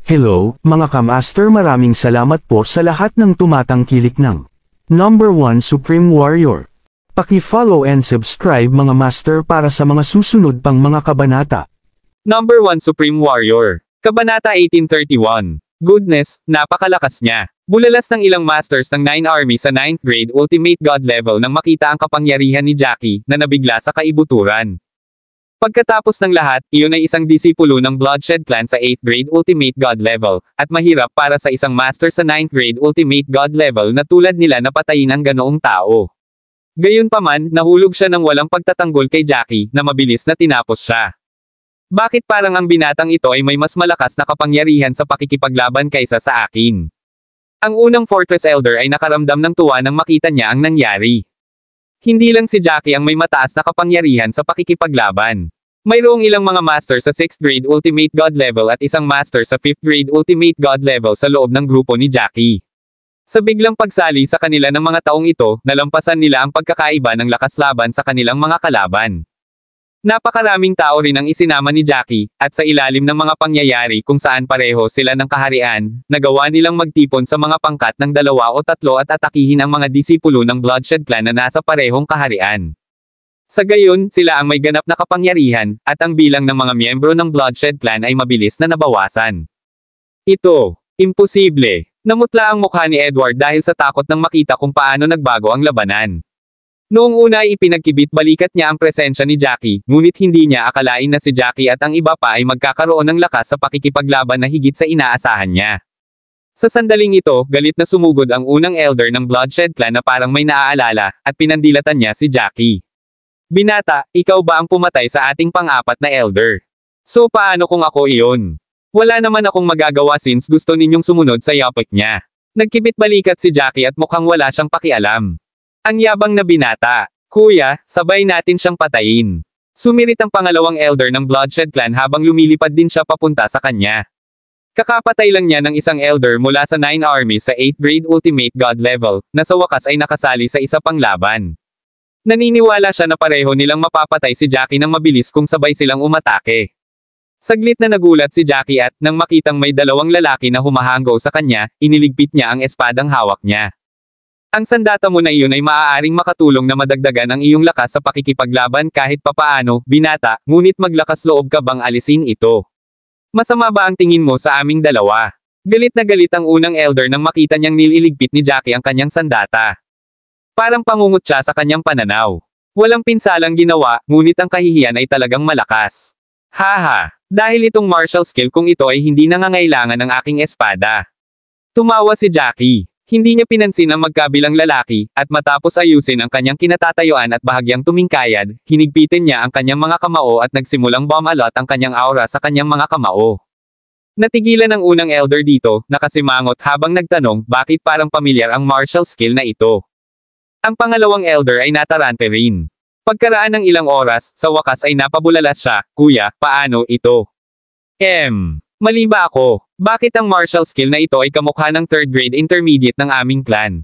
Hello, mga kamaster, maraming salamat po sa lahat ng tumatangkilik ng Number 1 Supreme Warrior. Paki-follow and subscribe mga master para sa mga susunod pang mga kabanata. Number 1 Supreme Warrior. Kabanata 1831. Goodness, napakalakas niya. Bulalas ng ilang masters ng 9 Army sa 9th grade Ultimate God level nang makita ang kapangyarihan ni Jackie na nabigla sa kaibuturan. Pagkatapos ng lahat, iyon ay isang disipulo ng Bloodshed Clan sa 8th grade Ultimate God level, at mahirap para sa isang master sa 9th grade Ultimate God level na tulad nila na patayin ang ganoong tao. Gayunpaman, nahulog siya ng walang pagtatanggol kay Jackie na mabilis na tinapos siya. Bakit parang ang binatang ito ay may mas malakas na kapangyarihan sa pakikipaglaban kaysa sa akin? Ang unang Fortress Elder ay nakaramdam ng tuwa nang makita niya ang nangyari. Hindi lang si Jackie ang may mataas na kapangyarihan sa pakikipaglaban. Mayroong ilang mga master sa 6th grade Ultimate God level at isang master sa 5th grade Ultimate God level sa loob ng grupo ni Jackie. Sa biglang pagsali sa kanila ng mga taong ito, nalampasan nila ang pagkakaiba ng lakas laban sa kanilang mga kalaban. Napakaraming tao rin ang isinama ni Jackie, at sa ilalim ng mga pangyayari kung saan pareho sila ng kaharian, nagawa nilang magtipon sa mga pangkat ng 2 o 3 at atakihin ang mga disipulo ng Bloodshed Clan na nasa parehong kaharian. Sa gayon, sila ang may ganap na kapangyarihan, at ang bilang ng mga miyembro ng Bloodshed Clan ay mabilis na nabawasan. Ito, imposible. Namutla ang mukha ni Edward dahil sa takot nang makita kung paano nagbago ang labanan. Noong una ay ipinagkibit-balikat niya ang presensya ni Jackie, ngunit hindi niya akalain na si Jackie at ang iba pa ay magkakaroon ng lakas sa pakikipaglaban na higit sa inaasahan niya. Sa sandaling ito, galit na sumugod ang unang elder ng Bloodshed Clan na parang may naaalala, at pinandilatan niya si Jackie. Binata, ikaw ba ang pumatay sa ating pang-apat na elder? So paano kung ako iyon? Wala naman akong magagawa since gusto ninyong sumunod sa yapik niya. Nagkibit-balikat si Jackie at mukhang wala siyang pakialam. Ang yabang na binata. Kuya, sabay natin siyang patayin. Sumirit ang pangalawang elder ng Bloodshed Clan habang lumilipad din siya papunta sa kanya. Kakapatay lang niya ng isang elder mula sa 9 armies sa 8th grade Ultimate God level, na sa wakas ay nakasali sa isa pang laban. Naniniwala siya na pareho nilang mapapatay si Jackie nang mabilis kung sabay silang umatake. Saglit na nagulat si Jackie at, nang makitang may 2 lalaki na humahanggaw sa kanya, iniligpit niya ang espadang hawak niya. Ang sandata mo na iyon ay maaaring makatulong na madagdagan ang iyong lakas sa pakikipaglaban kahit papaano, binata, ngunit maglakas loob ka bang alisin ito? Masama ba ang tingin mo sa aming dalawa? Galit na galit ang unang elder nang makita niyang nililigpit ni Jackie ang kanyang sandata. Parang pangungot siya sa kanyang pananaw. Walang pinsalang ginawa, ngunit ang kahihiyan ay talagang malakas. Haha, dahil itong martial skill kung ito ay hindi nangangailangan ng aking espada. Tumawa si Jackie. Hindi niya pinansin ang magkabilang lalaki, at matapos ayusin ang kanyang kinatatayuan at bahagyang tumingkayad, hinigpitin niya ang kanyang mga kamao at nagsimulang bumalot ang kanyang aura sa kanyang mga kamao. Natigilan ang unang elder dito, nakasimangot habang nagtanong, bakit parang pamilyar ang martial skill na ito. Ang pangalawang elder ay natarante rin. Pagkaraan ng ilang oras, sa wakas ay napabulalas siya, kuya, paano ito? Mali ba ako? Bakit ang martial skill na ito ay kamukha ng 3rd grade intermediate ng aming clan?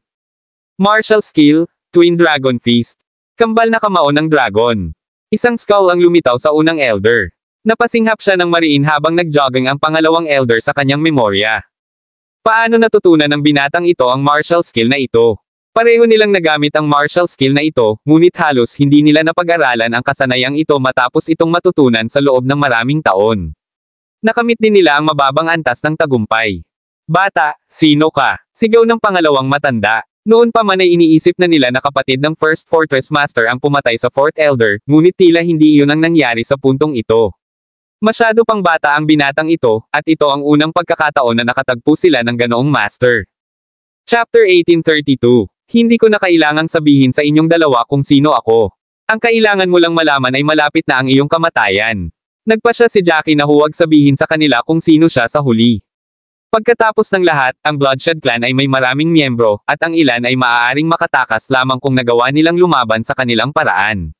Martial skill, Twin Dragon Feast. Kambal na kamao ng dragon. Isang skull ang lumitaw sa unang elder. Napasinghap siya ng mariin habang nagjogging ang pangalawang elder sa kanyang memorya. Paano natutunan ng binatang ito ang martial skill na ito? Pareho nilang nagamit ang martial skill na ito, ngunit halos hindi nila napag-aralan ang kasanayang ito matapos itong matutunan sa loob ng maraming taon. Nakamit din nila ang mababang antas ng tagumpay. Bata, sino ka? Sigaw ng pangalawang matanda. Noon pa man ay iniisip na nila na kapatid ng First Fortress Master ang pumatay sa 4th Elder, ngunit tila hindi iyon ang nangyari sa puntong ito. Masyado pang bata ang binatang ito, at ito ang unang pagkakataon na nakatagpo sila ng ganoong master. Chapter 1832. Hindi ko na kailangang sabihin sa inyong dalawa kung sino ako. Ang kailangan mo lang malaman ay malapit na ang iyong kamatayan. Nagpa siya si Jackie na huwag sabihin sa kanila kung sino siya sa huli. Pagkatapos ng lahat, ang Bloodshed Clan ay may maraming miyembro, at ang ilan ay maaaring makatakas lamang kung nagawa nilang lumaban sa kanilang paraan.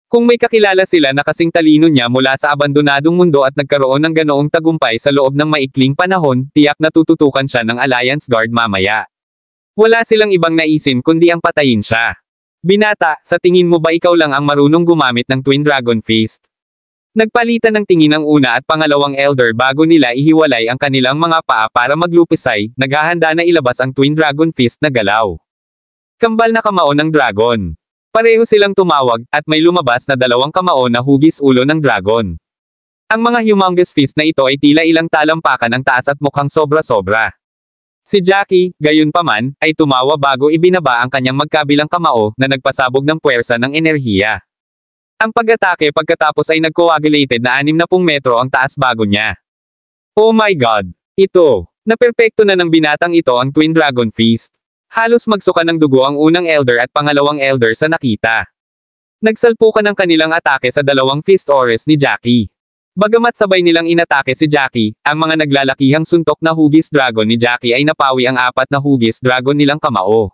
Kung may kakilala sila na kasing talino niya mula sa abandonadong mundo at nagkaroon ng ganoong tagumpay sa loob ng maikling panahon, tiyak na tututukan siya ng Alliance Guard mamaya. Wala silang ibang naisin kundi ang patayin siya. Binata, sa tingin mo ba ikaw lang ang marunong gumamit ng Twin Dragon Feast? Nagpalitan ng tingin ang una at pangalawang elder bago nila ihiwalay ang kanilang mga paa para maglupisay, naghahanda na ilabas ang Twin Dragon Fist na galaw. Kambal na kamao ng dragon. Pareho silang tumawag, at may lumabas na dalawang kamao na hugis ulo ng dragon. Ang mga humongous fist na ito ay tila ilang talampakan ang taas at mukhang sobra-sobra. Si Jackie, gayunpaman, ay tumawa bago ibinaba ang kanyang magkabilang kamao na nagpasabog ng puwersa ng enerhiya. Ang pag-atake pagkatapos ay nag-coagulated na 60 metro ang taas bago niya. Oh my God! Ito! Naperpekto na ng binatang ito ang Twin Dragon Fist. Halos magsuka ng dugo ang unang elder at pangalawang elder sa nakita. Nagsalpukan ng kanilang atake sa dalawang fist ores ni Jackie. Bagamat sabay nilang inatake si Jackie, ang mga naglalakihang suntok na hugis dragon ni Jackie ay napawi ang 4 na hugis dragon nilang kamao.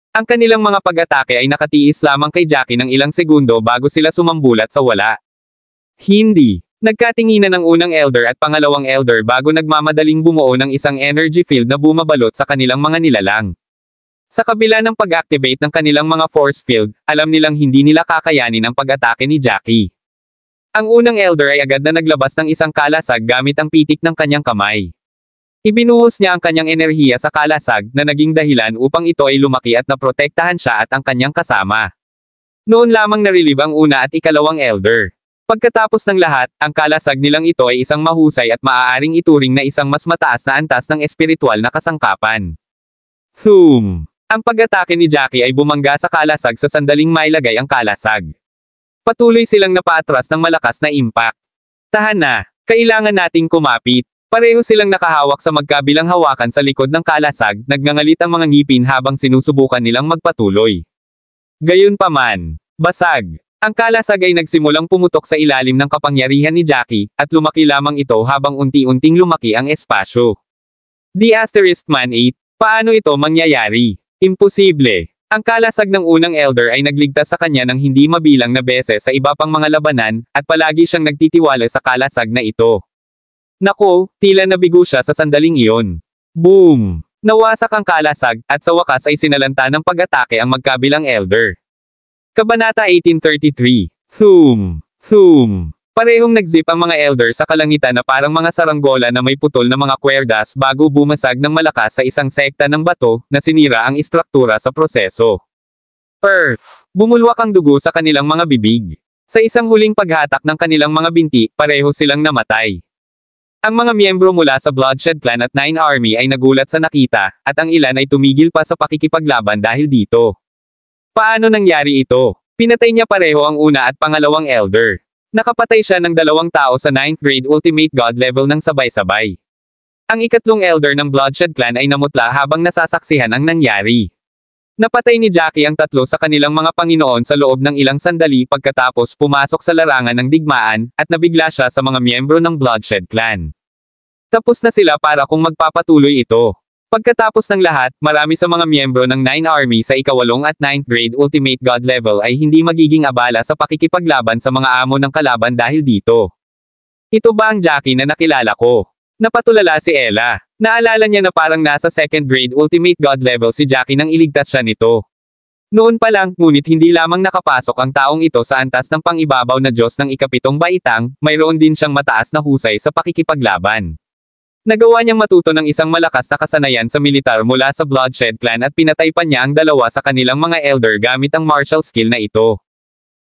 Ang kanilang mga pag-atake ay nakatiis lamang kay Jackie ng ilang segundo bago sila sumambulat sa wala. Hindi. Nagkatinginan ng unang elder at pangalawang elder bago nagmamadaling bumuo ng isang energy field na bumabalot sa kanilang mga nilalang. Sa kabila ng pag-activate ng kanilang mga force field, alam nilang hindi nila kakayanin ang pag-atake ni Jackie. Ang unang elder ay agad na naglabas ng isang kalasag gamit ang pitik ng kanyang kamay. Ibinuhos niya ang kanyang enerhiya sa kalasag na naging dahilan upang ito ay lumaki at naprotektahan siya at ang kanyang kasama. Noon lamang na-relieve ang una at ikalawang elder. Pagkatapos ng lahat, ang kalasag nilang ito ay isang mahusay at maaaring ituring na isang mas mataas na antas ng espiritual na kasangkapan. Thoom! Ang pag-atake ni Jackie ay bumangga sa kalasag sa sandaling mailagay ang kalasag. Patuloy silang napaatras ng malakas na impact. Tahan na, kailangan nating kumapit. Pareho silang nakahawak sa magkabilang hawakan sa likod ng kalasag, nagngangalit ang mga ngipin habang sinusubukan nilang magpatuloy. Gayunpaman, basag. Ang kalasag ay nagsimulang pumutok sa ilalim ng kapangyarihan ni Jackie, at lumaki lamang ito habang unti-unting lumaki ang espasyo. The Asterisk Man 8, paano ito mangyayari? Imposible. Ang kalasag ng unang elder ay nagligtas sa kanya ng hindi mabilang na beses sa iba pang mga labanan, at palagi siyang nagtitiwala sa kalasag na ito. Nako, tila nabigo siya sa sandaling iyon. Boom! Nawasak ang kalasag, at sa wakas ay sinalanta ng pag-atake ang magkabilang elder. Kabanata 1833. Thoom! Thoom! Parehong nagzip ang mga elder sa kalangitan na parang mga saranggola na may putol na mga kwerdas bago bumasag ng malakas sa isang sekta ng bato, na sinira ang istruktura sa proseso. Earth! Bumulwak ang dugo sa kanilang mga bibig. Sa isang huling paghatak ng kanilang mga binti, pareho silang namatay. Ang mga miyembro mula sa Bloodshed Clan at Nine Army ay nagulat sa nakita, at ang ilan ay tumigil pa sa pakikipaglaban dahil dito. Paano nangyari ito? Pinatay niya pareho ang una at pangalawang elder. Nakapatay siya ng 2 tao sa 9th grade Ultimate God level ng sabay-sabay. Ang ikatlong elder ng Bloodshed Clan ay namutla habang nasasaksihan ang nangyari. Napatay ni Jackie ang 3 sa kanilang mga Panginoon sa loob ng ilang sandali pagkatapos pumasok sa larangan ng digmaan, at nabigla siya sa mga miyembro ng Bloodshed Clan. Tapos na sila para kung magpapatuloy ito. Pagkatapos ng lahat, marami sa mga miyembro ng 9 Army sa ika-8 at 9th grade Ultimate God level ay hindi magiging abala sa pakikipaglaban sa mga amo ng kalaban dahil dito. Ito ba ang Jackie na nakilala ko? Napatulala si Ella. Naalala niya na parang nasa 2nd grade Ultimate God level si Jackie nang iligtas siya nito. Noon pa lang, ngunit hindi lamang nakapasok ang taong ito sa antas ng pangibabaw na Diyos ng ika-7 baitang, mayroon din siyang mataas na husay sa pakikipaglaban. Nagawa niyang matuto ng isang malakas na kasanayan sa militar mula sa Bloodshed Clan at pinatay pa niya ang 2 sa kanilang mga elder gamit ang martial skill na ito.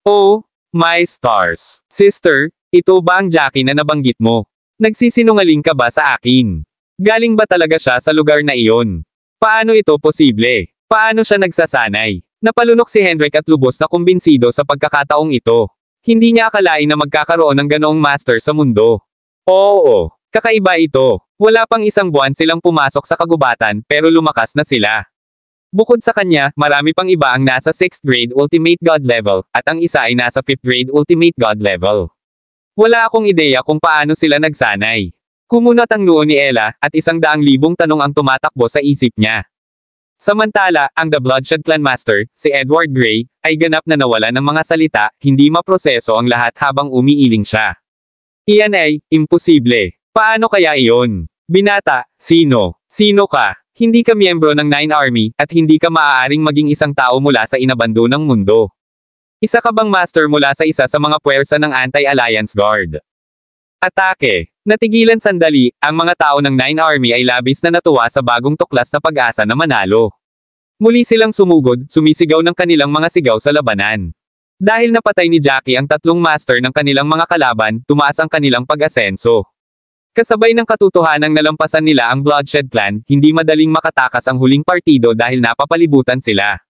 Oh, my stars. Sister, ito ba ang Jackie na nabanggit mo? Nagsisinungaling ka ba sa akin? Galing ba talaga siya sa lugar na iyon? Paano ito posible? Paano siya nagsasanay? Napalunok si Hendrik at lubos na kumbinsido sa pagkakataong ito. Hindi niya akalain na magkakaroon ng ganoong master sa mundo. Oo, kakaiba ito. Wala pang 1 buwan silang pumasok sa kagubatan, pero lumakas na sila. Bukod sa kanya, marami pang iba ang nasa 6th grade Ultimate God level, at ang isa ay nasa 5th grade Ultimate God level. Wala akong ideya kung paano sila nagsanay. Kumunat ang noo ni Ella, at 100,000 tanong ang tumatakbo sa isip niya. Samantala, ang The Bloodshed Clan Master, si Edward Grey, ay ganap na nawala ng mga salita, hindi maproseso ang lahat habang umiiling siya. Iyan ay, imposible. Paano kaya iyon? Binata, sino? Sino ka? Hindi ka miyembro ng 9 Army, at hindi ka maaaring maging isang tao mula sa inabandonang mundo. Isa ka bang master mula sa isa sa mga puwersa ng Anti-Alliance Guard? Atake. Natigilan sandali, ang mga tao ng 9 Army ay labis na natuwa sa bagong tuklas na pag-asa na manalo. Muli silang sumugod, sumisigaw ng kanilang mga sigaw sa labanan. Dahil napatay ni Jackie ang tatlong master ng kanilang mga kalaban, tumaas ang kanilang pag-asenso. Kasabay ng katotohanang nalampasan nila ang Bloodshed Clan, hindi madaling makatakas ang huling partido dahil napapalibutan sila.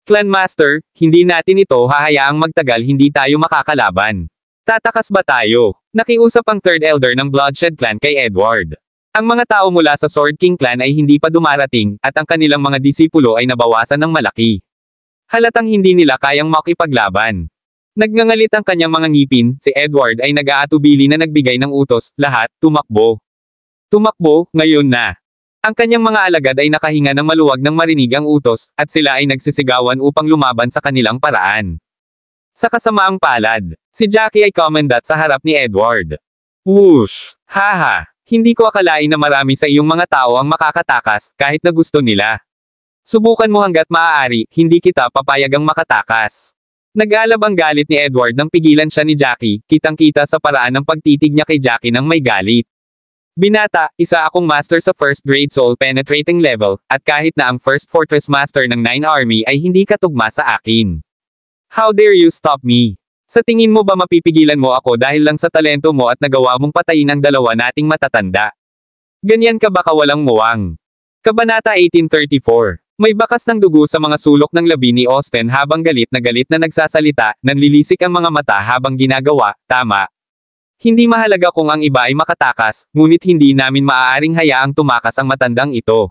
Clan Master, hindi natin ito hahayaang magtagal, hindi tayo makakalaban. Tatakas ba tayo? Nakiusap ang third elder ng Bloodshed Clan kay Edward. Ang mga tao mula sa Sword King Clan ay hindi pa dumarating, at ang kanilang mga disipulo ay nabawasan ng malaki. Halatang hindi nila kayang makipaglaban. Nagngangalit ang kanyang mga ngipin, si Edward ay nag-aatubili na nagbigay ng utos, lahat, tumakbo. Tumakbo, ngayon na. Ang kanyang mga alagad ay nakahinga ng maluwag nang marinig ang utos, at sila ay nagsisigawan upang lumaban sa kanilang paraan. Sa kasamaang palad, si Jackie ay commandant sa harap ni Edward. Whoosh! Haha! Hindi ko akalain na marami sa iyong mga tao ang makakatakas, kahit na gusto nila. Subukan mo hanggat maaari, hindi kita papayagang makatakas. Nag-alab ang galit ni Edward nang pigilan siya ni Jackie, kitang-kita sa paraan ng pagtitig niya kay Jackie nang may galit. Binata, isa akong master sa first grade soul penetrating level, at kahit na ang first fortress master ng 9 Army ay hindi katugma sa akin. How dare you stop me? Sa tingin mo ba mapipigilan mo ako dahil lang sa talento mo at nagawa mong patayin ang dalawa nating matatanda? Ganyan ka ba kawalang muwang? Kabanata 1834. May bakas ng dugo sa mga sulok ng labi ni Austen habang galit na nagsasalita, nanlilisik ang mga mata habang ginagawa, tama. Hindi mahalaga kung ang iba ay makatakas, ngunit hindi namin maaaring hayaang tumakas ang matandang ito.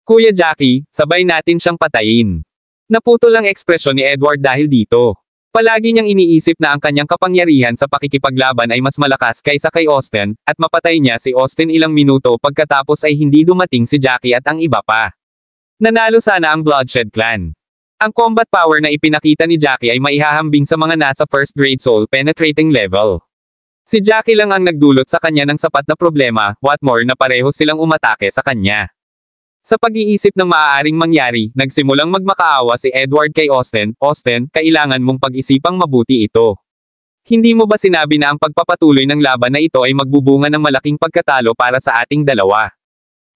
Kuya Jackie, sabay natin siyang patayin. Naputol ang ekspresyon ni Edward dahil dito. Palagi niyang iniisip na ang kanyang kapangyarihan sa pakikipaglaban ay mas malakas kaysa kay Austen, at mapatay niya si Austen ilang minuto pagkatapos ay hindi dumating si Jackie at ang iba pa. Nanalo sana ang Bloodshed Clan. Ang combat power na ipinakita ni Jackie ay maihahambing sa mga nasa first grade soul penetrating level. Si Jackie lang ang nagdulot sa kanya ng sapat na problema, what more na pareho silang umatake sa kanya. Sa pag-iisip ng maaaring mangyari, nagsimulang magmakaawa si Edward kay Austen, Austen, kailangan mong pag-isipang mabuti ito. Hindi mo ba sinabi na ang pagpapatuloy ng laban na ito ay magbubunga ng malaking pagkatalo para sa ating dalawa?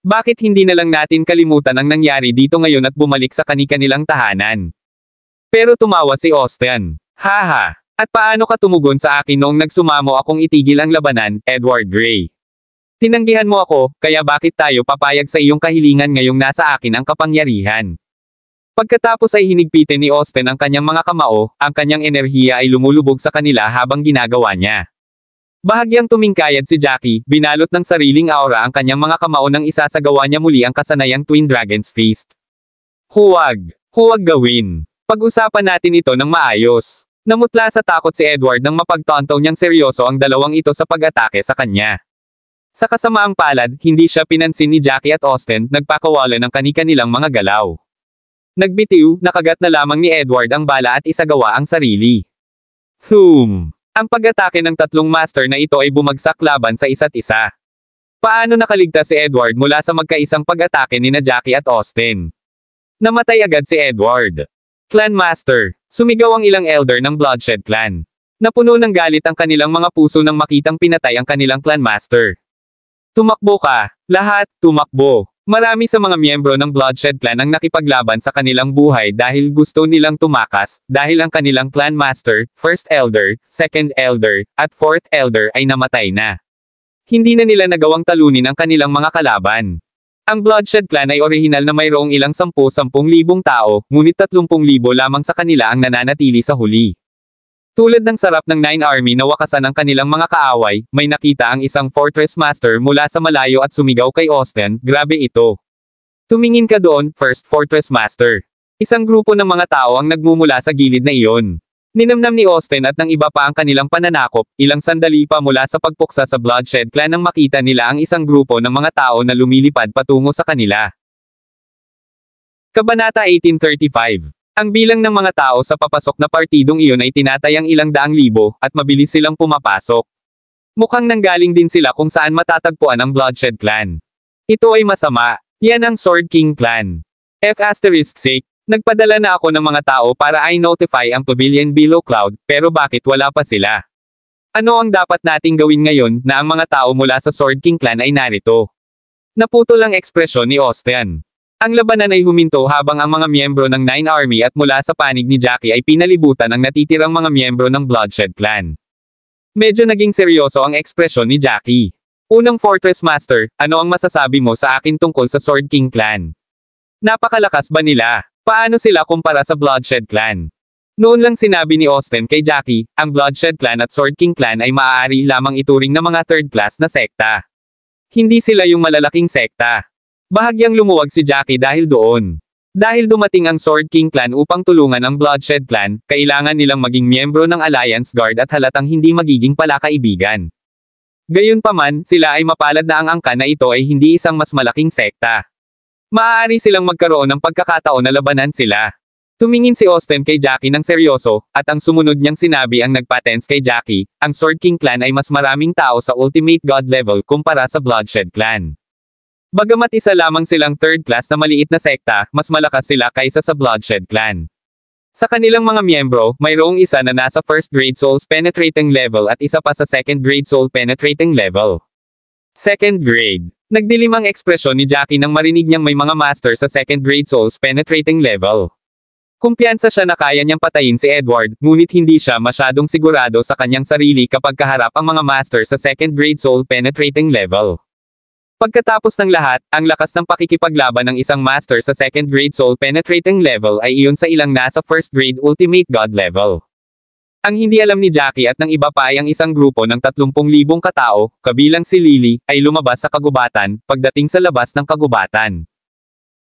Bakit hindi na lang natin kalimutan ang nangyari dito ngayon at bumalik sa kani-kanilang tahanan? Pero tumawa si Austen. Haha! At paano ka tumugon sa akin noong nagsumamo akong itigil ang labanan, Edward Grey? Tinanggihan mo ako, kaya bakit tayo papayag sa iyong kahilingan ngayong nasa akin ang kapangyarihan? Pagkatapos ay hinigpitin ni Austen ang kanyang mga kamao, ang kanyang enerhiya ay lumulubog sa kanila habang ginagawa niya. Bahagyang tumingkayad si Jackie, binalot ng sariling aura ang kanyang mga kamao nang isasagawa niya muli ang kasanayang Twin Dragon's Feast. Huwag gawin. Pag-usapan natin ito ng maayos. Namutla sa takot si Edward nang mapagtanto niyang seryoso ang dalawang ito sa pag-atake sa kanya. Sa kasamaang palad, hindi siya pinansin ni Jackie at Austen, nagpakawalan ng kani-kanilang mga galaw. Nagbitiw, nakagat na lamang ni Edward ang bala at isagawa ang sarili. Thoom! Ang pag-atake ng tatlong master na ito ay bumagsak laban sa isa't isa. Paano nakaligtas si Edward mula sa magkaisang pag-atake ni na Jackie at Austen? Namatay agad si Edward. Clan Master. Sumigaw ang ilang elder ng Bloodshed Clan. Napuno ng galit ang kanilang mga puso nang makitang pinatay ang kanilang Clan Master. Tumakbo ka. Lahat, tumakbo. Marami sa mga miyembro ng Bloodshed Clan ang nakipaglaban sa kanilang buhay dahil gusto nilang tumakas, dahil ang kanilang Clan Master, First Elder, Second Elder, at Fourth Elder ay namatay na. Hindi na nila nagawang talunin ang kanilang mga kalaban. Ang Bloodshed Clan ay orihinal na mayroong ilang 10,000 tao, ngunit 30,000 lamang sa kanila ang nananatili sa huli. Tulad ng sarap ng 9 Army na wakasan ang kanilang mga kaaway, may nakita ang isang Fortress Master mula sa malayo at sumigaw kay Austen, grabe ito. Tumingin ka doon, First Fortress Master. Isang grupo ng mga tao ang nagmumula sa gilid na iyon. Ninamnam ni Austen at ng iba pa ang kanilang pananakop, ilang sandali pa mula sa pagpuksa sa Bloodshed Clan nang makita nila ang isang grupo ng mga tao na lumilipad patungo sa kanila. Kabanata 1835. Ang bilang ng mga tao sa papasok na partidong iyon ay tinatayang ilang daang libo, at mabilis silang pumapasok. Mukhang nanggaling din sila kung saan matatagpuan ang Bloodshed Clan. Ito ay masama. Yan ang Sword King Clan. F***. Nagpadala na ako ng mga tao para i-notify ang pavilion below cloud, pero bakit wala pa sila? Ano ang dapat nating gawin ngayon na ang mga tao mula sa Sword King Clan ay narito? Naputol ang ekspresyon ni Austin. Ang labanan ay huminto habang ang mga miyembro ng Nine Army at mula sa panig ni Jackie ay pinalibutan ang natitirang mga miyembro ng Bloodshed Clan. Medyo naging seryoso ang ekspresyon ni Jackie. Unang Fortress Master, ano ang masasabi mo sa akin tungkol sa Sword King Clan? Napakalakas ba nila? Paano sila kumpara sa Bloodshed Clan? Noon lang sinabi ni Austin kay Jackie, ang Bloodshed Clan at Sword King Clan ay maaari lamang ituring na mga third class na sekta. Hindi sila yung malalaking sekta. Bahagyang lumuwag si Jackie dahil doon. Dahil dumating ang Sword King Clan upang tulungan ang Bloodshed Clan, kailangan nilang maging miyembro ng Alliance Guard at halatang hindi magiging palakaibigan. Gayunpaman, sila ay mapalad na ang angka na ito ay hindi isang mas malaking sekta. Maaari silang magkaroon ng pagkakataon na labanan sila. Tumingin si Austin kay Jackie ng seryoso, at ang sumunod niyang sinabi ang nagpatense kay Jackie, ang Sword King Clan ay mas maraming tao sa Ultimate God level kumpara sa Bloodshed Clan. Bagamat isa lamang silang third class na maliit na sekta, mas malakas sila kaysa sa Bloodshed Clan. Sa kanilang mga miyembro, mayroong isa na nasa first grade souls penetrating level at isa pa sa second grade soul penetrating level. Second grade. Nagdilim ang ekspresyon ni Jackie nang marinig niyang may mga master sa second grade souls penetrating level. Kumpiyansa siya na kaya niyang patayin si Edward, ngunit hindi siya masyadong sigurado sa kanyang sarili kapag kaharap ang mga master sa second grade soul penetrating level. Pagkatapos ng lahat, ang lakas ng pakikipaglaban ng isang master sa second grade soul penetrating level ay iyon sa ilang nasa first grade ultimate god level. Ang hindi alam ni Jackie at ng iba pa ay ang isang grupo ng 30,000 katao, kabilang si Lily, ay lumabas sa kagubatan, pagdating sa labas ng kagubatan.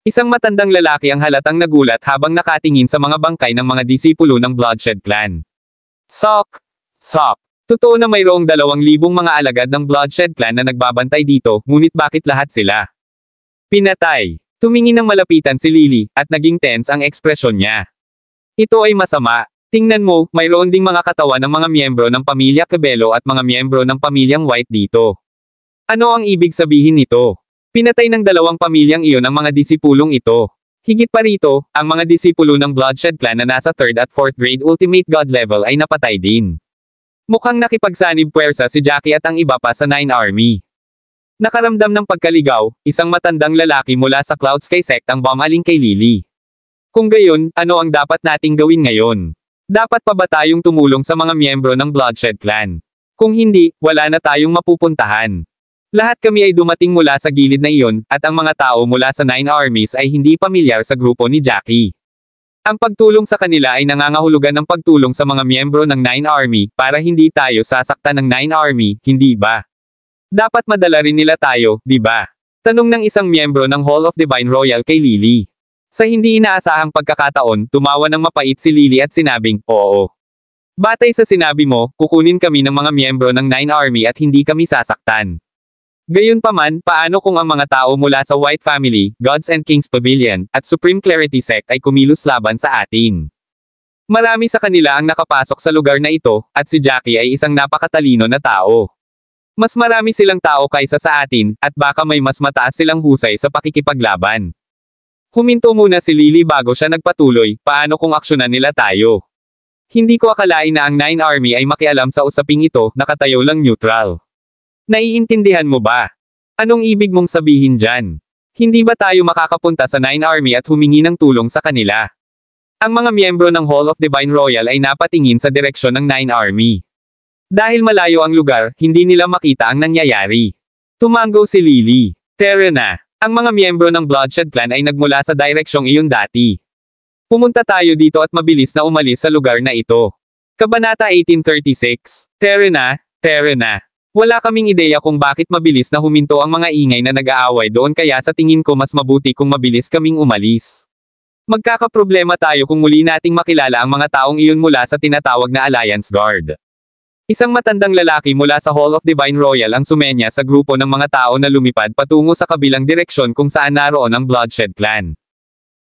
Isang matandang lalaki ang halatang nagulat habang nakatingin sa mga bangkay ng mga disipulo ng Bloodshed Clan. Sok! Sok! Totoo na mayroong 2,000 mga alagad ng Bloodshed Clan na nagbabantay dito, ngunit bakit lahat sila pinatay? Tumingin ng malapitan si Lily, at naging tense ang ekspresyon niya. Ito ay masama. Tingnan mo, mayroon ding mga katawan ng mga miyembro ng pamilya Cabello at mga miyembro ng pamilyang White dito. Ano ang ibig sabihin nito? Pinatay ng 2 pamilyang iyon ang mga disipulong ito. Higit pa rito, ang mga disipulo ng Bloodshed Clan na nasa 3rd at 4th grade Ultimate God level ay napatay din. Mukhang nakipagsanib puwersa si Jackie at ang iba pa sa Nine Army. Nakaramdam ng pagkaligaw, isang matandang lalaki mula sa Cloud Sky Sect ang bumaling kay Lily. Kung gayon, ano ang dapat nating gawin ngayon? Dapat pa ba tayong tumulong sa mga miyembro ng Bloodshed Clan? Kung hindi, wala na tayong mapupuntahan. Lahat kami ay dumating mula sa gilid na iyon, at ang mga tao mula sa Nine Armies ay hindi pamilyar sa grupo ni Jackie. Ang pagtulong sa kanila ay nangangahulugan ng pagtulong sa mga miyembro ng Nine Army, para hindi tayo sasaktan ng Nine Army, hindi ba? Dapat madala rin nila tayo, di ba? Tanong ng isang miyembro ng Hall of Divine Royal kay Lily. Sa hindi inaasahang pagkakataon, tumawa ng mapait si Lily at sinabing, oo. Batay sa sinabi mo, kukunin kami ng mga miyembro ng Nine Army at hindi kami sasaktan. Gayunpaman, paano kung ang mga tao mula sa White Family, Gods and Kings Pavilion, at Supreme Clarity Sect ay kumilos laban sa atin? Marami sa kanila ang nakapasok sa lugar na ito, at si Jackie ay isang napakatalino na tao. Mas marami silang tao kaysa sa atin, at baka may mas mataas silang husay sa pakikipaglaban. Huminto muna si Lily bago siya nagpatuloy, paano kung aksyonan nila tayo? Hindi ko akalain na ang Nine Army ay makialam sa usaping ito, nakatayo lang neutral. Naiintindihan mo ba? Anong ibig mong sabihin dyan? Hindi ba tayo makakapunta sa Nine Army at humingi ng tulong sa kanila? Ang mga miyembro ng Hall of Divine Royal ay napatingin sa direksyon ng Nine Army. Dahil malayo ang lugar, hindi nila makita ang nangyayari. Tumango si Lily. Tara na. Ang mga miyembro ng Bloodshed Clan ay nagmula sa direksyong iyon dati. Pumunta tayo dito at mabilis na umalis sa lugar na ito. Kabanata 1836. Tara na, tara na. Wala kaming ideya kung bakit mabilis na huminto ang mga ingay na nag-aaway doon kaya sa tingin ko mas mabuti kung mabilis kaming umalis. Magkakaproblema tayo kung muli nating makilala ang mga taong iyon mula sa tinatawag na Alliance Guard. Isang matandang lalaki mula sa Hall of Divine Royal ang sumenya sa grupo ng mga tao na lumipad patungo sa kabilang direksyon kung saan naroon ang Bloodshed Clan.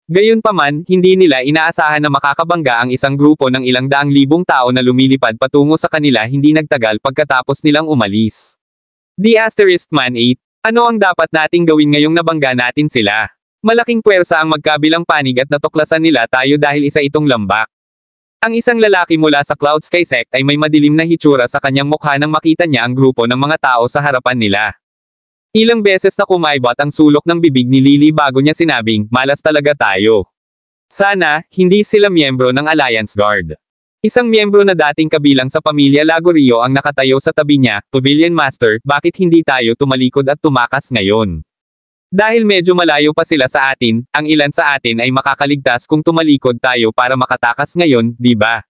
Gayunpaman, hindi nila inaasahan na makakabangga ang isang grupo ng ilang daang libong tao na lumilipad patungo sa kanila hindi nagtagal pagkatapos nilang umalis. The*8. Ano ang dapat nating gawin ngayong nabangga natin sila? Malaking puwersa ang magkabilang panig at natuklasan nila tayo dahil isa itong lambak. Ang isang lalaki mula sa Cloud Sky Sect ay may madilim na hitsura sa kanyang mukha nang makita niya ang grupo ng mga tao sa harapan nila. Ilang beses na kumaibot ang sulok ng bibig ni Lily bago niya sinabing, malas talaga tayo. Sana, hindi sila miyembro ng Alliance Guard. Isang miyembro na dating kabilang sa pamilya Lagorio ang nakatayo sa tabi niya, Pavilion Master, bakit hindi tayo tumalikod at tumakas ngayon? Dahil medyo malayo pa sila sa atin, ang ilan sa atin ay makakaligtas kung tumalikod tayo para makatakas ngayon, di ba?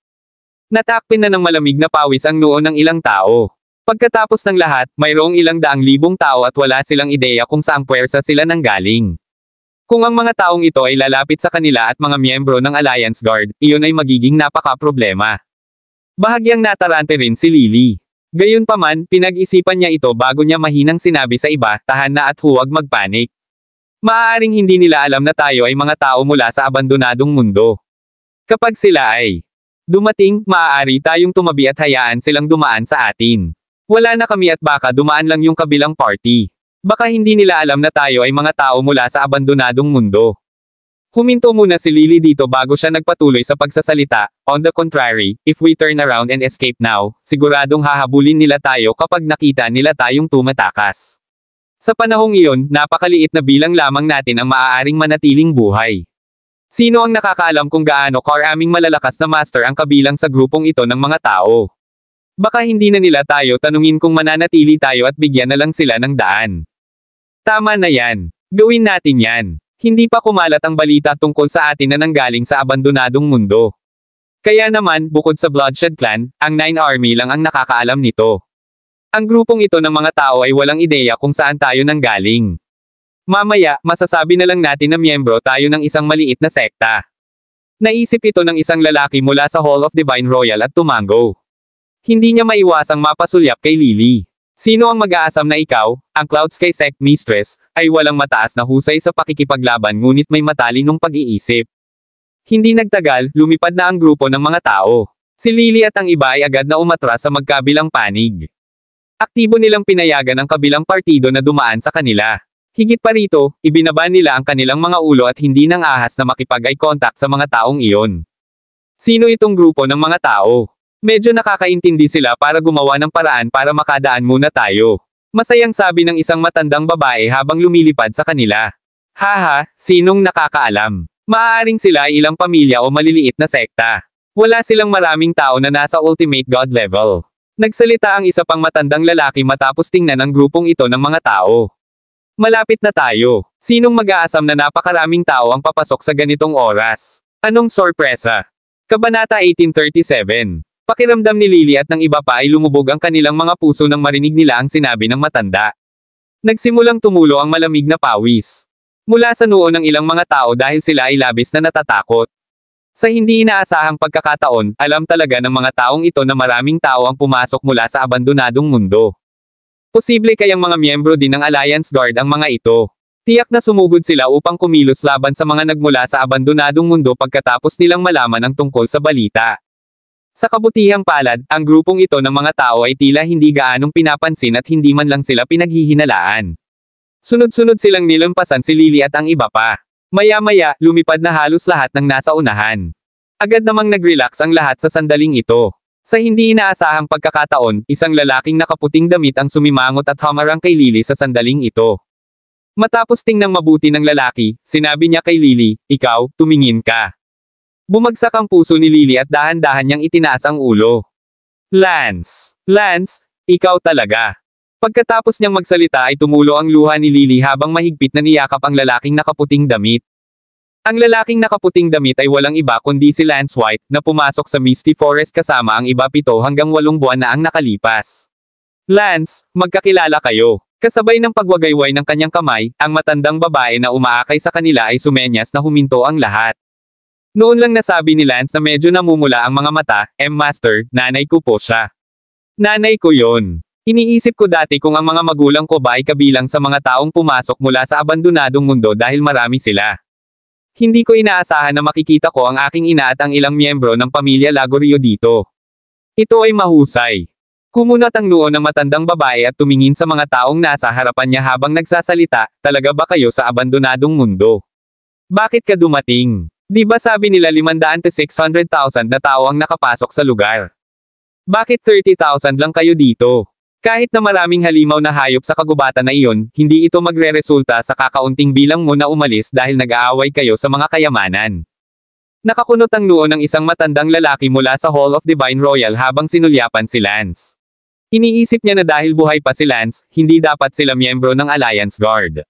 Natakpin na ng malamig na pawis ang noo ng ilang tao. Pagkatapos ng lahat, mayroong ilang daang libong tao at wala silang ideya kung saang puwersa sila nanggaling. Kung ang mga taong ito ay lalapit sa kanila at mga miyembro ng Alliance Guard, iyon ay magiging napaka-problema. Bahagyang natarante rin si Lily. Gayunpaman, pinag-isipan niya ito bago niya mahinang sinabi sa iba, tahan na at huwag magpanik. Maaaring hindi nila alam na tayo ay mga tao mula sa abandonadong mundo. Kapag sila ay dumating, maaari tayong tumabi at hayaan silang dumaan sa atin. Wala na kami at baka dumaan lang yung kabilang party. Baka hindi nila alam na tayo ay mga tao mula sa abandonadong mundo. Huminto muna si Lily dito bago siya nagpatuloy sa pagsasalita, on the contrary, if we turn around and escape now, siguradong hahabulin nila tayo kapag nakita nila tayong tumatakas. Sa panahong iyon, napakaliit na bilang lamang natin ang maaaring manatiling buhay. Sino ang nakakaalam kung gaano karaming malalakas na master ang kabilang sa grupong ito ng mga tao? Baka hindi na nila tayo tanungin kung mananatili tayo at bigyan na lang sila ng daan. Tama na yan. Gawin natin yan. Hindi pa kumalat ang balita tungkol sa atin na nanggaling sa abandonadong mundo. Kaya naman, bukod sa Bloodshed Clan, ang Nine Army lang ang nakakaalam nito. Ang grupong ito ng mga tao ay walang ideya kung saan tayo nanggaling. Mamaya, masasabi na lang natin na miyembro tayo ng isang maliit na sekta. Naisip ito ng isang lalaki mula sa Hall of Divine Royal at tumango. Hindi niya maiwasang mapasulyap kay Lily. Sino ang mag-aasam na ikaw, ang Cloud Sky Sect Mistress, ay walang mataas na husay sa pakikipaglaban ngunit may matalinong pag-iisip. Hindi nagtagal, lumipad na ang grupo ng mga tao. Si Lily at ang iba ay agad na umatras sa magkabilang panig. Aktibo nilang pinayagan ang kabilang partido na dumaan sa kanila. Higit pa rito, ibinaba nila ang kanilang mga ulo at hindi nang ahas na makipag-eye contact sa mga taong iyon. Sino itong grupo ng mga tao? Medyo nakakaintindi sila para gumawa ng paraan para makadaan muna tayo. Masayang sabi ng isang matandang babae habang lumilipad sa kanila. Haha, sinong nakakaalam? Maaaring sila ay ilang pamilya o maliliit na sekta. Wala silang maraming tao na nasa ultimate god level. Nagsalita ang isa pang matandang lalaki matapos tingnan ang grupong ito ng mga tao. Malapit na tayo. Sinong mag-aasam na napakaraming tao ang papasok sa ganitong oras? Anong sorpresa? Kabanata 1837. Pakiramdam ni Lily at ng iba pa ay lumubog ang kanilang mga puso nang marinig nila ang sinabi ng matanda. Nagsimulang tumulo ang malamig na pawis. Mula sa noo ng ilang mga tao dahil sila ay labis na natatakot. Sa hindi inaasahang pagkakataon, alam talaga ng mga taong ito na maraming tao ang pumasok mula sa abandonadong mundo. Posible kayang mga miyembro din ng Alliance Guard ang mga ito. Tiyak na sumugod sila upang kumilos laban sa mga nagmula sa abandonadong mundo pagkatapos nilang malaman ang tungkol sa balita. Sa kabutihang palad, ang grupong ito ng mga tao ay tila hindi gaanong pinapansin at hindi man lang sila pinaghihinalaan. Sunod-sunod silang nilampasan si Lily at ang iba pa. Maya-maya, lumipad na halos lahat ng nasa unahan. Agad namang nag-relax ang lahat sa sandaling ito. Sa hindi inaasahang pagkakataon, isang lalaking nakaputing damit ang sumimangot at hamarang kay Lily sa sandaling ito. Matapos tingnang mabuti ng lalaki, sinabi niya kay Lily, ikaw, tumingin ka. Bumagsak ang puso ni Lily at dahan-dahan niyang itinaas ang ulo. Lance! Lance, ikaw talaga. Pagkatapos niyang magsalita ay tumulo ang luha ni Lily habang mahigpit na niyakap ang lalaking nakaputing damit. Ang lalaking nakaputing damit ay walang iba kundi si Lance White, na pumasok sa Misty Forest kasama ang iba 7 hanggang 8 buwan na ang nakalipas. Lance, magkakilala kayo. Kasabay ng pagwagayway ng kanyang kamay, ang matandang babae na umaakay sa kanila ay sumenyas na huminto ang lahat. Noon lang nasabi ni Lance na medyo namumula ang mga mata, Master, nanay ko po siya. Nanay ko yon. Iniisip ko dati kung ang mga magulang ko ba ay kabilang sa mga taong pumasok mula sa abandonadong mundo dahil marami sila. Hindi ko inaasahan na makikita ko ang aking ina at ang ilang miyembro ng pamilya Lagorio dito. Ito ay mahusay. Kumunat ang noo ng matandang babae at tumingin sa mga taong nasa harapan niya habang nagsasalita, talaga ba kayo sa abandonadong mundo? Bakit ka dumating? Di ba sabi nila 500 to 600,000 na tao ang nakapasok sa lugar? Bakit 30,000 lang kayo dito? Kahit na maraming halimaw na hayop sa kagubatan na iyon, hindi ito magre-resulta sa kakaunting bilang mo na umalis dahil nag-aaway kayo sa mga kayamanan. Nakakunot ang noo ng isang matandang lalaki mula sa Hall of Divine Royal habang sinulyapan si Lance. Iniisip niya na dahil buhay pa si Lance, hindi dapat sila miyembro ng Alliance Guard.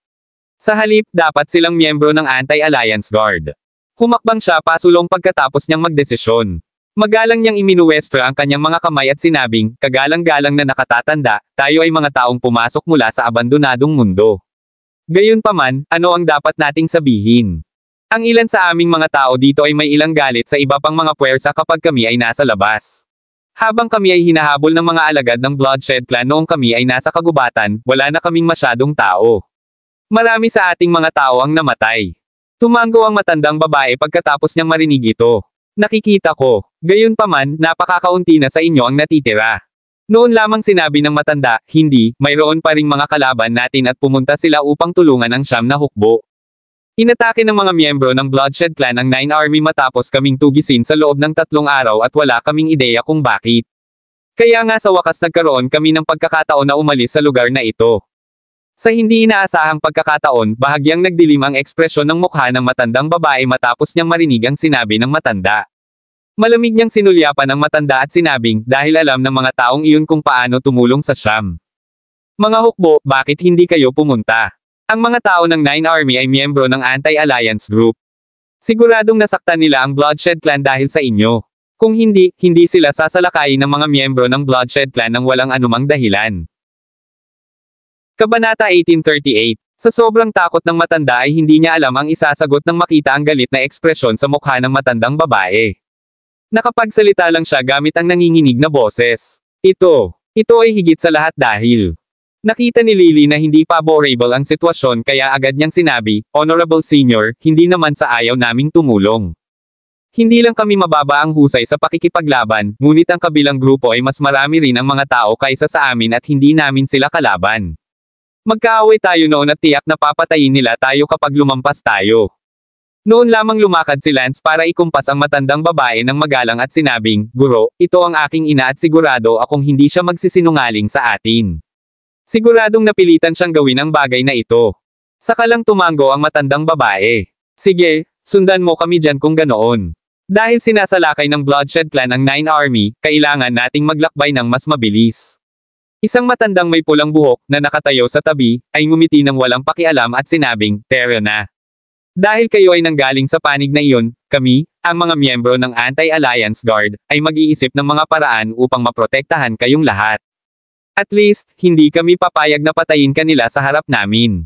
Sa halip, dapat silang miyembro ng Anti-Alliance Guard. Humakbang siya pasulong pagkatapos niyang magdesisyon. Magalang niyang iminuwestra ang kanyang mga kamay at sinabing, kagalang-galang na nakatatanda, tayo ay mga taong pumasok mula sa abandonadong mundo. Gayunpaman, ano ang dapat nating sabihin? Ang ilan sa aming mga tao dito ay may ilang galit sa iba pang mga puwersa kapag kami ay nasa labas. Habang kami ay hinahabol ng mga alagad ng Bloodshed Clan noong kami ay nasa kagubatan, wala na kaming masyadong tao. Marami sa ating mga tao ang namatay. Tumango ang matandang babae pagkatapos niyang marinig ito. Nakikita ko. Gayunpaman, napakakaunti na sa inyo ang natitira. Noon lamang sinabi ng matanda, hindi, mayroon pa ring mga kalaban natin at pumunta sila upang tulungan ang siyam na hukbo. Inatake ng mga miyembro ng Bloodshed Clan ang 9 Army matapos kaming tugisin sa loob ng 3 araw at wala kaming ideya kung bakit. Kaya nga sa wakas nagkaroon kami ng pagkakataon na umalis sa lugar na ito. Sa hindi inaasahang pagkakataon, bahagyang nagdilim ang ekspresyon ng mukha ng matandang babae matapos niyang marinig ang sinabi ng matanda. Malamig niyang sinulyapan ang matanda at sinabing, dahil alam ng mga taong iyon kung paano tumulong sa siyam. Mga hukbo, bakit hindi kayo pumunta? Ang mga tao ng 9 Army ay miyembro ng Anti-Alliance Group. Siguradong nasaktan nila ang Bloodshed Clan dahil sa inyo. Kung hindi, hindi sila sasalakayin ng mga miyembro ng Bloodshed Clan ng walang anumang dahilan. Kabanata 1838. Sa sobrang takot ng matanda ay hindi niya alam ang isasagot nang makita ang galit na ekspresyon sa mukha ng matandang babae. Nakapagsalita lang siya gamit ang nanginginig na boses. Ito ay higit sa lahat dahil nakita ni Lily na hindi favorable ang sitwasyon kaya agad niyang sinabi, Honorable Senior, hindi naman sa ayaw naming tumulong. Hindi lang kami mababa ang husay sa pakikipaglaban, ngunit ang kabilang grupo ay mas marami rin ang mga tao kaysa sa amin at hindi namin sila kalaban. Magkaaway tayo noon at tiyak na papatayin nila tayo kapag lumampas tayo. Noon lamang lumakad si Lance para ikumpas ang matandang babae ng magalang at sinabing, Guro, ito ang aking ina at sigurado akong hindi siya magsisinungaling sa atin. Siguradong napilitan siyang gawin ang bagay na ito. Saka lang tumango ang matandang babae. Sige, sundan mo kami dyan kung ganoon. Dahil sinasalakay ng Bloodshed Clan ang 9 Army, kailangan nating maglakbay ng mas mabilis. Isang matandang may pulang buhok, na nakatayo sa tabi, ay ngumiti ng walang pakialam at sinabing, Tara na. Dahil kayo ay nanggaling sa panig na iyon, kami, ang mga miyembro ng Anti-Alliance Guard, ay mag-iisip ng mga paraan upang maprotektahan kayong lahat. At least, hindi kami papayag na patayin kanila sa harap namin.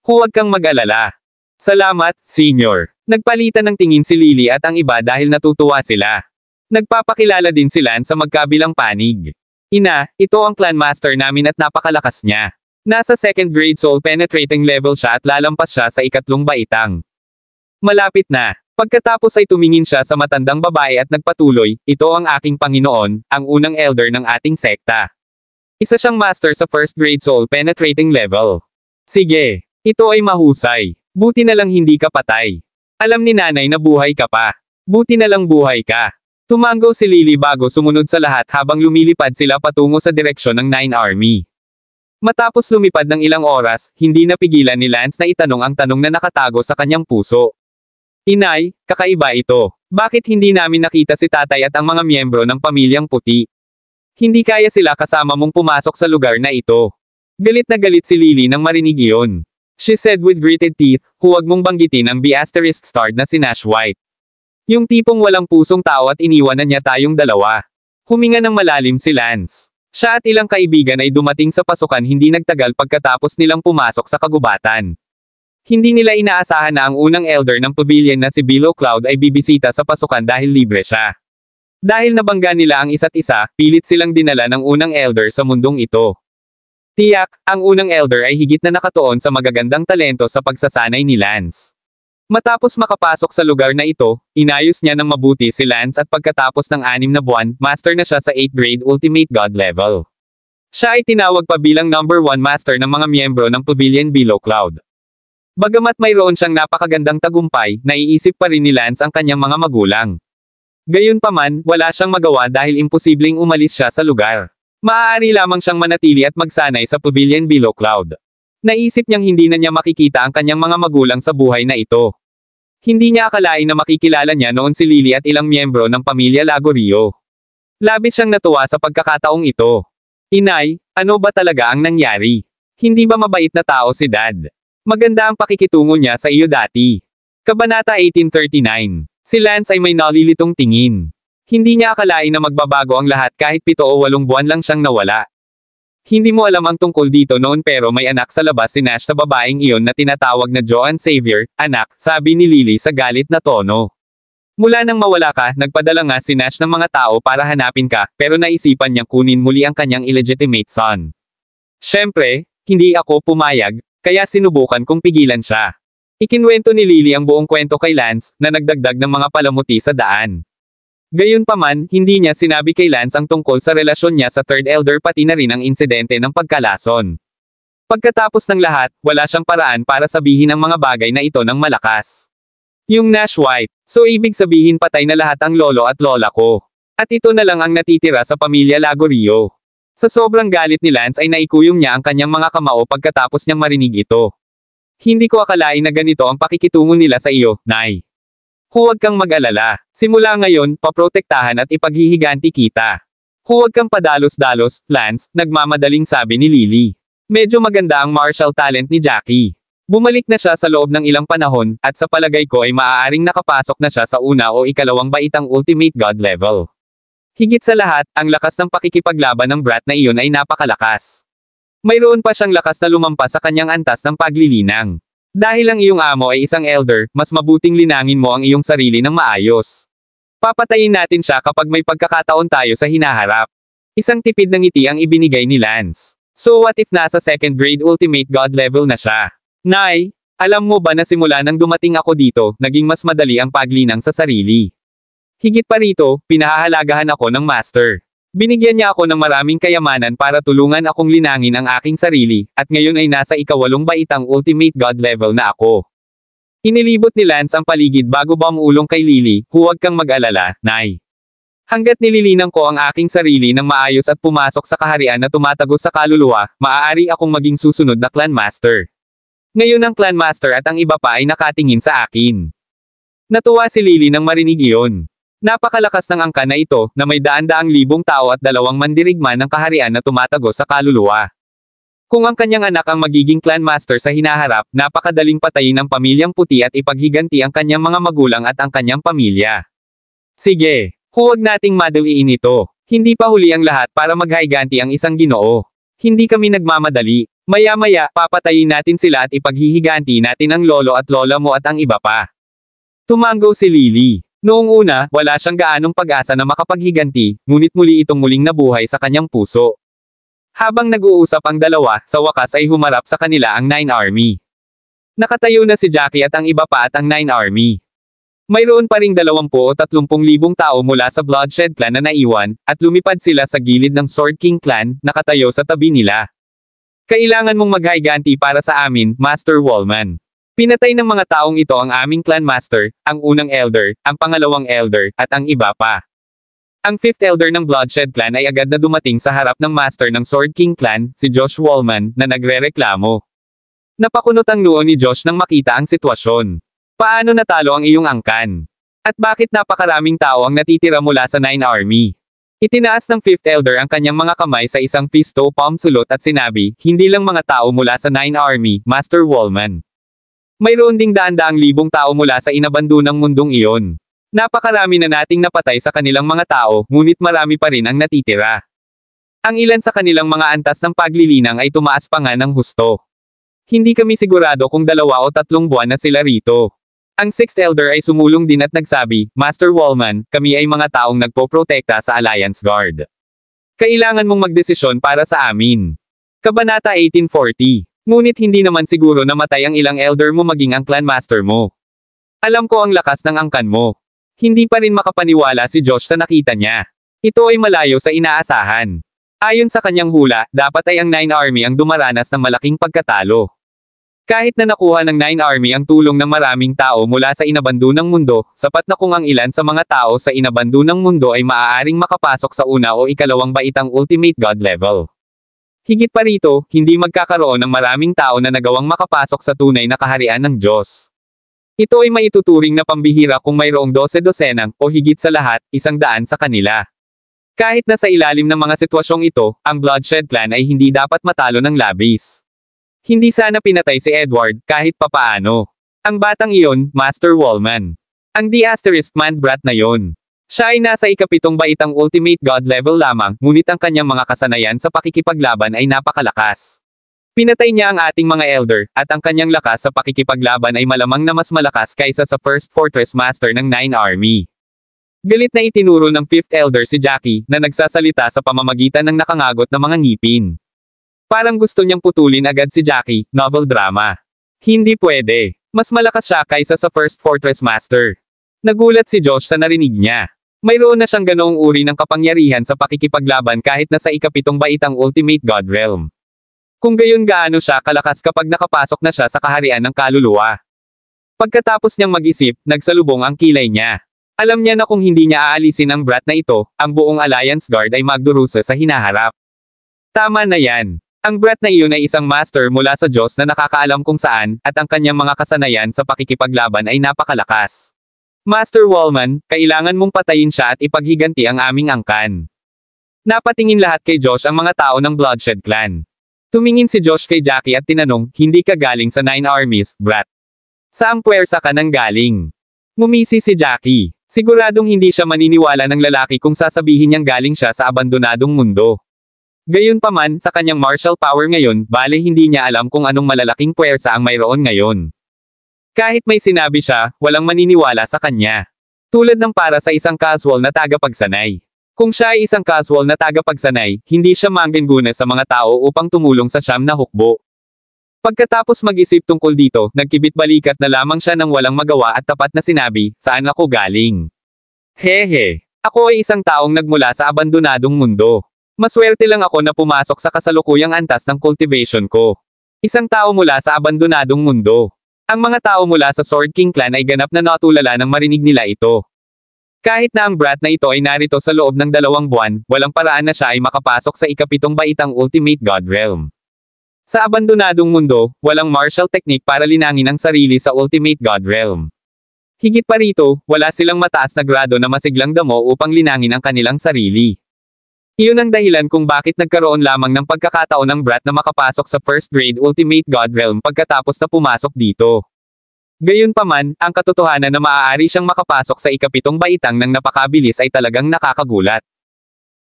Huwag kang mag-alala. Salamat, Senior. Nagpalitan ng tingin si Lily at ang iba dahil natutuwa sila. Nagpapakilala din sila sa magkabilang panig. Ina, ito ang clan master namin at napakalakas niya. Nasa 2nd grade soul penetrating level siya at lalampas siya sa 3 baitang. Malapit na. Pagkatapos ay tumingin siya sa matandang babae at nagpatuloy, ito ang aking Panginoon, ang unang elder ng ating sekta. Isa siyang master sa 1st grade soul penetrating level. Sige, ito ay mahusay. Buti na lang hindi ka patay. Alam ni nanay na buhay ka pa. Buti na lang buhay ka. Tumango si Lily bago sumunod sa lahat habang lumilipad sila patungo sa direksyon ng 9 Army. Matapos lumipad ng ilang oras, hindi napigilan ni Lance na itanong ang tanong na nakatago sa kanyang puso. Inay, kakaiba ito. Bakit hindi namin nakita si tatay at ang mga miyembro ng pamilyang puti? Hindi kaya sila kasama mong pumasok sa lugar na ito. Galit na galit si Lily nang marinig iyon. She said with gritted teeth, huwag mong banggitin ang B***starred na si Nash White. Yung tipong walang pusong tao at iniwanan niya tayong dalawa. Huminga ng malalim si Lance. Siya at ilang kaibigan ay dumating sa pasukan hindi nagtagal pagkatapos nilang pumasok sa kagubatan. Hindi nila inaasahan na ang unang elder ng pavilion na si Below Cloud ay bibisita sa pasukan dahil libre siya. Dahil nabangga nila ang isa't isa, pilit silang dinala ng unang elder sa mundong ito. Tiyak, ang unang elder ay higit na nakatuon sa magagandang talento sa pagsasanay ni Lance. Matapos makapasok sa lugar na ito, inayos niya ng mabuti si Lance at pagkatapos ng 6 na buwan, master na siya sa 8th grade Ultimate God level. Siya ay tinawag pa bilang number 1 master ng mga miyembro ng Pavilion Below Cloud. Bagamat mayroon siyang napakagandang tagumpay, naiisip pa rin ni Lance ang kanyang mga magulang. Gayunpaman, wala siyang magawa dahil imposibleng umalis siya sa lugar. Maaari lamang siyang manatili at magsanay sa Pavilion Below Cloud. Naisip niyang hindi na niya makikita ang kanyang mga magulang sa buhay na ito. Hindi niya akalain na makikilala niya noon si Lily at ilang miyembro ng pamilya Lagorio. Labis siyang natuwa sa pagkakataong ito. Inay, ano ba talaga ang nangyari? Hindi ba mabait na tao si Dad? Maganda ang pakikitungo niya sa iyo dati. Kabanata 1839. Si Lance ay may nalilitong tingin. Hindi niya akalain na magbabago ang lahat kahit 7 o 8 buwan lang siyang nawala. Hindi mo alam ang tungkol dito noon pero may anak sa labas si Nash sa babaeng iyon na tinatawag na Joan Xavier, anak, sabi ni Lily sa galit na tono. Mula nang mawala ka, nagpadala nga si Nash ng mga tao para hanapin ka, pero naisipan niyang kunin muli ang kanyang illegitimate son. Siyempre, hindi ako pumayag, kaya sinubukan kong pigilan siya. Ikinwento ni Lily ang buong kwento kay Lance, na nagdagdag ng mga palamuti sa daan. Gayunpaman, hindi niya sinabi kay Lance ang tungkol sa relasyon niya sa third elder pati na rin ang insidente ng pagkalason. Pagkatapos ng lahat, wala siyang paraan para sabihin ang mga bagay na ito ng malakas. Yung Nash White, so ibig sabihin patay na lahat ang lolo at lola ko. At ito na lang ang natitira sa pamilya Lagorio. Sa sobrang galit ni Lance ay naikuyong niya ang kanyang mga kamao pagkatapos niyang marinig ito. Hindi ko akalain na ganito ang pakikitungo nila sa iyo, Nay. Huwag kang mag-alala. Simula ngayon, paprotektahan at ipaghihiganti kita. Huwag kang padalos-dalos, Lance, nagmamadaling sabi ni Lily. Medyo maganda ang martial talent ni Jackie. Bumalik na siya sa loob ng ilang panahon, at sa palagay ko ay maaaring nakapasok na siya sa una o ikalawang baitang Ultimate God level. Higit sa lahat, ang lakas ng pakikipaglaban ng brat na iyon ay napakalakas. Mayroon pa siyang lakas na lumampas sa kanyang antas ng paglilinang. Dahil ang iyong amo ay isang elder, mas mabuting linangin mo ang iyong sarili ng maayos. Papatayin natin siya kapag may pagkakataon tayo sa hinaharap. Isang tipid ng ngiti ang ibinigay ni Lance. So what if nasa second grade Ultimate God level na siya? Nay, alam mo ba na simula nang dumating ako dito, naging mas madali ang paglinang sa sarili. Higit pa rito, pinahahalagahan ako ng master. Binigyan niya ako ng maraming kayamanan para tulungan akong linangin ang aking sarili, at ngayon ay nasa ikawalong baitang Ultimate God level na ako. Inilibot ni Lance ang paligid bago bumulong kay Lily, huwag kang mag-alala, Nay. Hanggat nililinang ko ang aking sarili ng maayos at pumasok sa kaharian na tumatagos sa kaluluwa, maaari akong maging susunod na clan master. Ngayon ang clan master at ang iba pa ay nakatingin sa akin. Natuwa si Lily nang marinig iyon. Napakalakas ng angka na ito, na may daan-daang libong tao at 2 mandirigma ng kaharian na tumatagos sa kaluluwa. Kung ang kanyang anak ang magiging clan master sa hinaharap, napakadaling patayin ang pamilyang puti at ipaghiganti ang kanyang mga magulang at ang kanyang pamilya. Sige, huwag nating madaliin ito. Hindi pa huli ang lahat para maghaiganti ang isang Ginoo. Hindi kami nagmamadali. Maya-maya, papatayin natin sila at ipaghihiganti natin ang lolo at lola mo at ang iba pa. Tumanggo si Lily. Noong una, wala siyang gaanong pag-asa na makapaghiganti, ngunit muli itong muling nabuhay sa kanyang puso. Habang nag-uusap ang dalawa, sa wakas ay humarap sa kanila ang Nine Army. Nakatayo na si Jackie at ang iba pa at ang Nine Army. Mayroon pa ring 20 o 30,000 tao mula sa Bloodshed Clan na naiwan, at lumipad sila sa gilid ng Sword King Clan, nakatayo sa tabi nila. Kailangan mong maghaiganti para sa amin, Master Wallman. Pinatay ng mga taong ito ang aming clan master, ang unang elder, ang pangalawang elder, at ang iba pa. Ang 5th elder ng Bloodshed Clan ay agad na dumating sa harap ng master ng Sword King Clan, si Josh Wallman, na nagrereklamo. Napakunot ang noo ni Josh nang makita ang sitwasyon. Paano natalo ang iyong angkan? At bakit napakaraming tao ang natitira mula sa Nine Army? Itinaas ng 5th elder ang kanyang mga kamay sa isang fisto palm sulot at sinabi, hindi lang mga tao mula sa Nine Army, Master Wallman. Mayroon ding daan-daang libong tao mula sa inabandonang mundong iyon. Napakarami na nating napatay sa kanilang mga tao, ngunit marami pa rin ang natitira. Ang ilan sa kanilang mga antas ng paglilinang ay tumaas pa nga ng husto. Hindi kami sigurado kung 2 o 3 buwan na sila rito. Ang 6th elder ay sumulong din at nagsabi, Master Wallman, kami ay mga taong nagpoprotekta sa Alliance Guard. Kailangan mong magdesisyon para sa amin. Kabanata 1840. Ngunit hindi naman siguro na matay ang ilang elder mo maging ang clan master mo. Alam ko ang lakas ng angkan mo. Hindi pa rin makapaniwala si Josh sa nakita niya. Ito ay malayo sa inaasahan. Ayon sa kanyang hula, dapat ay ang Nine Army ang dumaranas ng malaking pagkatalo. Kahit na nakuha ng Nine Army ang tulong ng maraming tao mula sa inabandonang mundo, sapat na kung ang ilan sa mga tao sa inabandonang mundo ay maaaring makapasok sa una o ikalawang baitang Ultimate God level. Higit pa rito, hindi magkakaroon ng maraming tao na nagawang makapasok sa tunay na kaharian ng Diyos. Ito ay maituturing na pambihira kung mayroong 12 o higit sa lahat, 100 sa kanila. Kahit na sa ilalim ng mga sitwasyong ito, ang Bloodshed Clan ay hindi dapat matalo ng labis. Hindi sana pinatay si Edward, kahit papaano. Ang batang iyon, Master Wallman. Ang D*man brat na yon. Siya ay nasa ikapitong baitang Ultimate God level lamang, ngunit ang kanyang mga kasanayan sa pakikipaglaban ay napakalakas. Pinatay niya ang ating mga elder, at ang kanyang lakas sa pakikipaglaban ay malamang na mas malakas kaysa sa First Fortress Master ng Nine Army. Galit na itinuro ng Fifth Elder si Jackie, na nagsasalita sa pamamagitan ng nakangagot na mga ngipin. Parang gusto niyang putulin agad si Jackie, novel drama. Hindi pwede. Mas malakas siya kaysa sa First Fortress Master. Nagulat si Josh sa narinig niya. Mayroon na siyang ganoong uri ng kapangyarihan sa pakikipaglaban kahit na sa ikapitong baitang Ultimate God Realm. Kung gayon gaano siya kalakas kapag nakapasok na siya sa kaharian ng kaluluwa. Pagkatapos niyang mag-isip, nagsalubong ang kilay niya. Alam niya na kung hindi niya aalisin ang brat na ito, ang buong Alliance Guard ay magdurusa sa hinaharap. Tama na yan. Ang brat na iyon ay isang master mula sa Diyos na nakakaalam kung saan, at ang kanyang mga kasanayan sa pakikipaglaban ay napakalakas. Master Wallman, kailangan mong patayin siya at ipaghiganti ang aming angkan. Napatingin lahat kay Josh ang mga tao ng Bloodshed Clan. Tumingin si Josh kay Jackie at tinanong, hindi ka galing sa Nine Armies, brat. Saang puwersa ka nang galing? Ngumisi si Jackie. Siguradong hindi siya maniniwala ng lalaki kung sasabihin niyang galing siya sa abandonadong mundo. Gayunpaman, sa kanyang martial power ngayon, bale hindi niya alam kung anong malalaking puwersa ang mayroon ngayon. Kahit may sinabi siya, walang maniniwala sa kanya. Tulad ng para sa isang casual na tagapagsanay. Kung siya ay isang casual na tagapagsanay, hindi siya manggenguna sa mga tao upang tumulong sa siyam na hukbo. Pagkatapos mag-isip tungkol dito, nagkibit-balikat na lamang siya ng walang magawa at tapat na sinabi, saan ako galing? Hehe. Ako ay isang taong nagmula sa abandonadong mundo. Maswerte lang ako na pumasok sa kasalukuyang antas ng cultivation ko. Isang tao mula sa abandonadong mundo. Ang mga tao mula sa Sword King Clan ay ganap na natulala nang marinig nila ito. Kahit na ang brat na ito ay narito sa loob ng 2 buwan, walang paraan na siya ay makapasok sa ikapitong baitang Ultimate God Realm. Sa abandonadong mundo, walang martial technique para linangin ang sarili sa Ultimate God Realm. Higit pa rito, wala silang mataas na grado na masiglang damo upang linangin ang kanilang sarili. Iyon ang dahilan kung bakit nagkaroon lamang ng pagkakataon ng brat na makapasok sa First Grade Ultimate God Realm pagkatapos na pumasok dito. Gayunpaman, ang katotohanan na maaari siyang makapasok sa ikapitong baitang ng napakabilis ay talagang nakakagulat.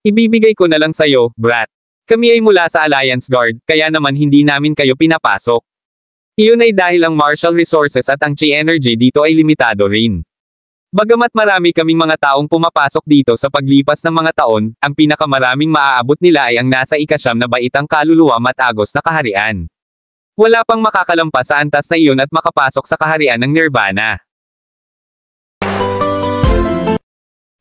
Ibibigay ko na lang sayo, brat. Kami ay mula sa Alliance Guard, kaya naman hindi namin kayo pinapasok. Iyon ay dahil ang martial resources at ang chi energy dito ay limitado rin. Bagamat marami kaming mga taong pumapasok dito sa paglipas ng mga taon, ang pinakamaraming maaabot nila ay ang nasa ika-9 na baitang kaluluwa matagos na kaharian. Wala pang makakalampas sa antas na iyon at makapasok sa kaharian ng Nirvana.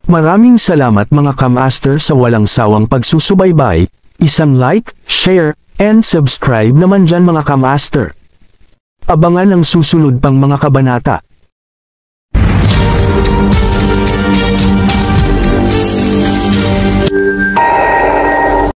Maraming salamat mga kamaster sa walang sawang pagsusubaybay, isang like, share, and subscribe naman dyan mga kamaster. Abangan ang susunod pang mga kabanata.